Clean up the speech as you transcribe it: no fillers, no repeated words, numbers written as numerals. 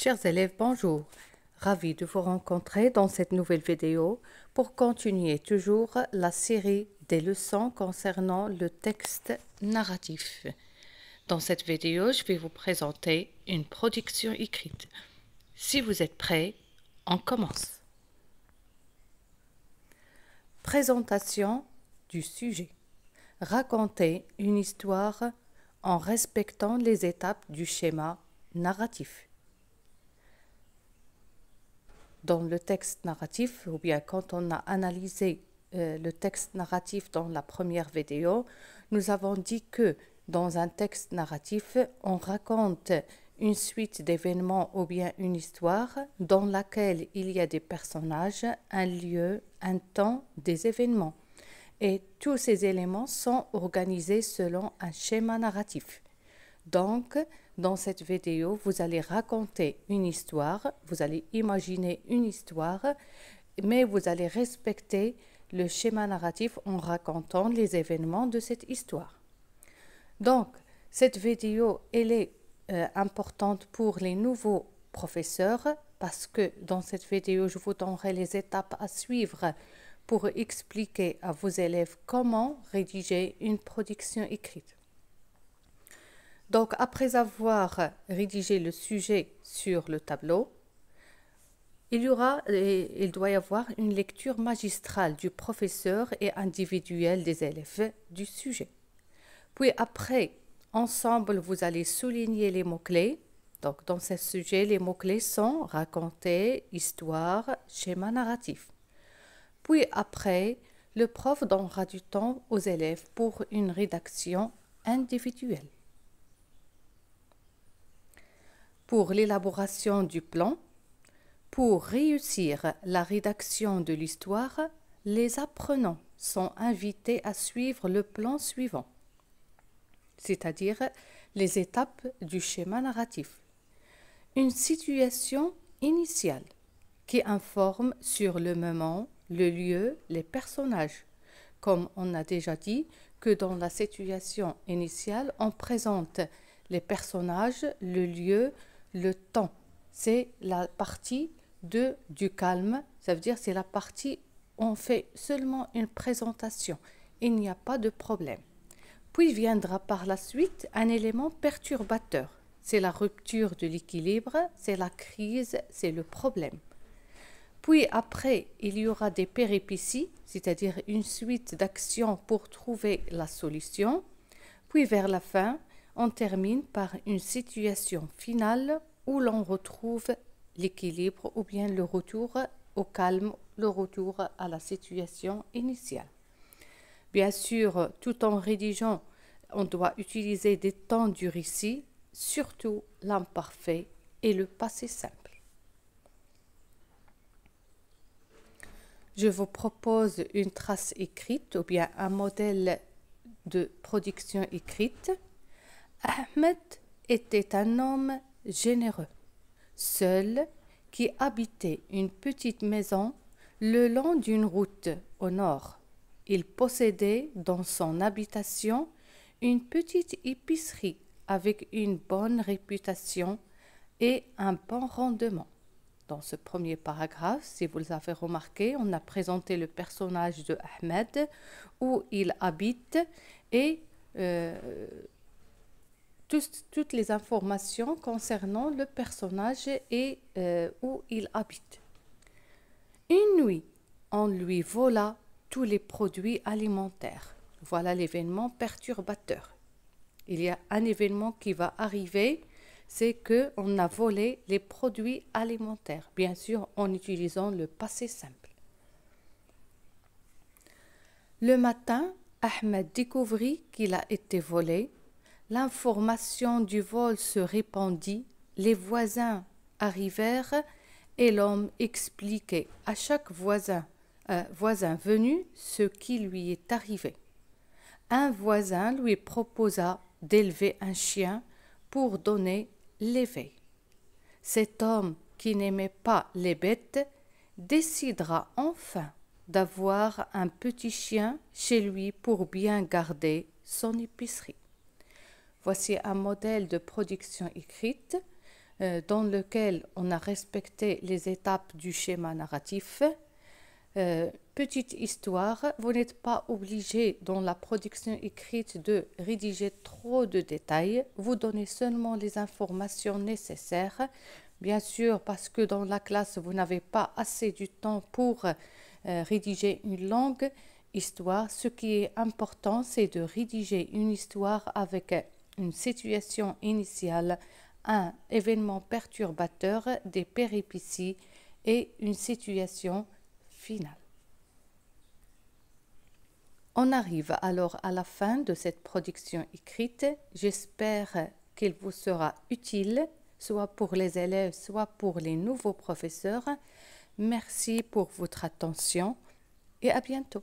Chers élèves, bonjour. Ravi de vous rencontrer dans cette nouvelle vidéo pour continuer toujours la série des leçons concernant le texte narratif. Dans cette vidéo, je vais vous présenter une production écrite. Si vous êtes prêts, on commence. Présentation du sujet. Raconter une histoire en respectant les étapes du schéma narratif. Dans le texte narratif, ou bien quand on a analysé le texte narratif dans la première vidéo, nous avons dit que dans un texte narratif, on raconte une suite d'événements ou bien une histoire dans laquelle il y a des personnages, un lieu, un temps, des événements. Et tous ces éléments sont organisés selon un schéma narratif. Donc, dans cette vidéo, vous allez raconter une histoire, vous allez imaginer une histoire, mais vous allez respecter le schéma narratif en racontant les événements de cette histoire. Donc, cette vidéo, elle est importante pour les nouveaux professeurs parce que dans cette vidéo, je vous donnerai les étapes à suivre pour expliquer à vos élèves comment rédiger une production écrite. Donc, après avoir rédigé le sujet sur le tableau, il doit y avoir une lecture magistrale du professeur et individuelle des élèves du sujet. Puis après, ensemble, vous allez souligner les mots-clés. Donc, dans ce sujet, les mots-clés sont raconter, histoire, schéma narratif. Puis après, le prof donnera du temps aux élèves pour une rédaction individuelle. Pour l'élaboration du plan, pour réussir la rédaction de l'histoire, les apprenants sont invités à suivre le plan suivant, c'est-à-dire les étapes du schéma narratif. Une situation initiale qui informe sur le moment, le lieu, les personnages. Comme on a déjà dit que dans la situation initiale, on présente les personnages, le lieu, le temps. C'est la partie du calme, ça veut dire c'est la partie où on fait seulement une présentation. Il n'y a pas de problème. Puis viendra par la suite un élément perturbateur. C'est la rupture de l'équilibre, c'est la crise, c'est le problème. Puis après, il y aura des péripéties, c'est-à-dire une suite d'actions pour trouver la solution. Puis vers la fin, on termine par une situation finale où l'on retrouve l'équilibre ou bien le retour au calme, le retour à la situation initiale. Bien sûr, tout en rédigeant, on doit utiliser des temps du récit, surtout l'imparfait et le passé simple. Je vous propose une trace écrite ou bien un modèle de production écrite. Ahmed était un homme généreux, seul, qui habitait une petite maison le long d'une route au nord. Il possédait dans son habitation une petite épicerie avec une bonne réputation et un bon rendement. Dans ce premier paragraphe, si vous avez remarqué, on a présenté le personnage de Ahmed, où il habite et toutes les informations concernant le personnage et où il habite. Une nuit, on lui vola tous les produits alimentaires. Voilà l'événement perturbateur. Il y a un événement qui va arriver, c'est qu'on a volé les produits alimentaires, bien sûr en utilisant le passé simple. Le matin, Ahmed découvrit qu'il a été volé. L'information du vol se répandit, les voisins arrivèrent et l'homme expliquait à chaque voisin venu ce qui lui est arrivé. Un voisin lui proposa d'élever un chien pour donner l'éveil. Cet homme qui n'aimait pas les bêtes décidera enfin d'avoir un petit chien chez lui pour bien garder son épicerie. Voici un modèle de production écrite. dans lequel on a respecté les étapes du schéma narratif. Petite histoire, vous n'êtes pas obligé dans la production écrite de rédiger trop de détails, vous donnez seulement les informations nécessaires, bien sûr parce que dans la classe vous n'avez pas assez du temps pour rédiger une longue histoire. Ce qui est important, c'est de rédiger une histoire avec une situation initiale, un événement perturbateur, des péripéties et une situation finale. On arrive alors à la fin de cette production écrite. J'espère qu'elle vous sera utile, soit pour les élèves, soit pour les nouveaux professeurs. Merci pour votre attention et à bientôt.